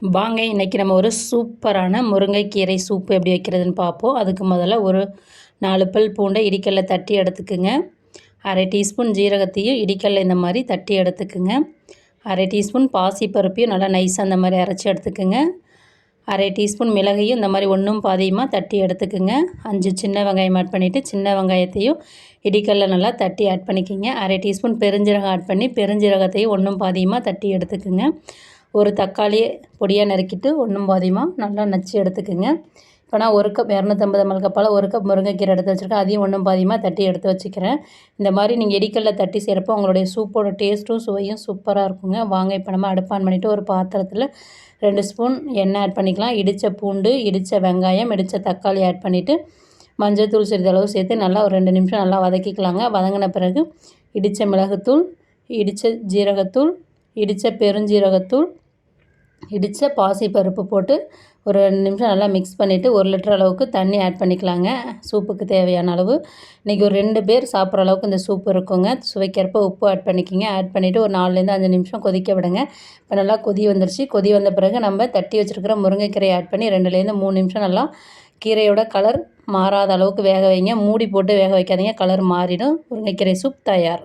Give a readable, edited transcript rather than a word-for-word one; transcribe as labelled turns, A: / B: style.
A: வாங்க இன்றைக்கி நம்ம ஒரு சூப்பரான முருங்கைக்கீரை சூப்பு எப்படி வைக்கிறதுன்னு பார்ப்போம். அதுக்கு முதல்ல ஒரு 4 பல் பூண்டை இடிக்கல்ல தட்டி எடுத்துக்குங்க. அரை டீஸ்பூன் ஜீரகத்தையும் இடிக்கல்ல இந்த மாதிரி தட்டி எடுத்துக்குங்க. அரை டீஸ்பூன் பாசிப்பருப்பையும் நல்லா நைஸாக அந்த மாதிரி அரைச்சி எடுத்துக்குங்க. அரை டீஸ்பூன் மிளகையும் இந்த மாதிரி ஒன்றும் பாதியமாக தட்டி எடுத்துக்குங்க. 5 சின்ன வெங்காயம் ஆட் பண்ணிவிட்டு சின்ன வெங்காயத்தையும் இடிக்கல்ல நல்லா தட்டி ஆட் பண்ணிக்கோங்க. அரை டீஸ்பூன் பெருஞ்சீரகம் ஆட் பண்ணி பெருஞ்சீரகத்தையும் ஒன்றும் பாதியமாக தட்டி எடுத்துக்குங்க. ஒரு தக்காளியை பொடியாக நறுக்கிட்டு ஒன்றும் பாதியமாக நல்லா நச்சு எடுத்துக்குங்க. இப்போ நான் 1 கப் 250 ml கப்பால் 1 கப் முருங்கைக்கீரை எடுத்து வச்சுருக்கேன். அதையும் ஒன்றும் பாதியமாக தட்டி எடுத்து வச்சுக்கிறேன். இந்த மாதிரி நீங்கள் இடிக்கல்ல தட்டி செய்கிறப்போ உங்களுடைய சூப்போட டேஸ்ட்டும் சுவையும் சூப்பராக இருக்குங்க. வாங்க இப்போ நம்ம அடுப்பு ஆன் பண்ணிவிட்டு ஒரு பாத்திரத்தில் 2 ஸ்பூன் எண்ணெய் ஆட் பண்ணிக்கலாம். இடித்த பூண்டு, இடித்த வெங்காயம், இடித்த தக்காளி ஆட் பண்ணிவிட்டு மஞ்சள்தூள் சிறிதளவு சேர்த்து நல்லா ஒரு 2 நிமிஷம் நல்லா வதக்கிக்கலாங்க. வதங்கின பிறகு இடித்த மிளகுத்தூள், இடித்த ஜீரகத்தூள், இடித்த பெருஞ்சீரகத்தூள், இடித்த பாசிப்பருப்பு போட்டு ஒரு 2 நிமிஷம் நல்லா மிக்ஸ் பண்ணிவிட்டு 1 லிட்டர் அளவுக்கு தண்ணி ஆட் பண்ணிக்கலாங்க. சூப்புக்கு தேவையான அளவு. இன்றைக்கி ஒரு 2 பேர் சாப்பிட்ற அளவுக்கு இந்த சூப் இருக்குங்க. சுவைக்கிறப்ப உப்பு ஆட் பண்ணிக்கிங்க. ஆட் பண்ணிவிட்டு ஒரு 4லேருந்து 5 நிமிஷம் கொதிக்க விடுங்க. இப்போ நல்லா கொதி வந்துருச்சு. கொதி வந்த பிறகு நம்ம தட்டி வச்சுருக்கிற முருங்கைக்கீரையை ஆட் பண்ணி 2லேருந்து 3 நிமிஷம் நல்லா கீரையோட கலர் மாறாத அளவுக்கு வேக வைங்க. மூடி போட்டு வேக வைக்காதீங்க, கலர் மாறிடும். முருங்கைக்கீரை சூப் தயார்.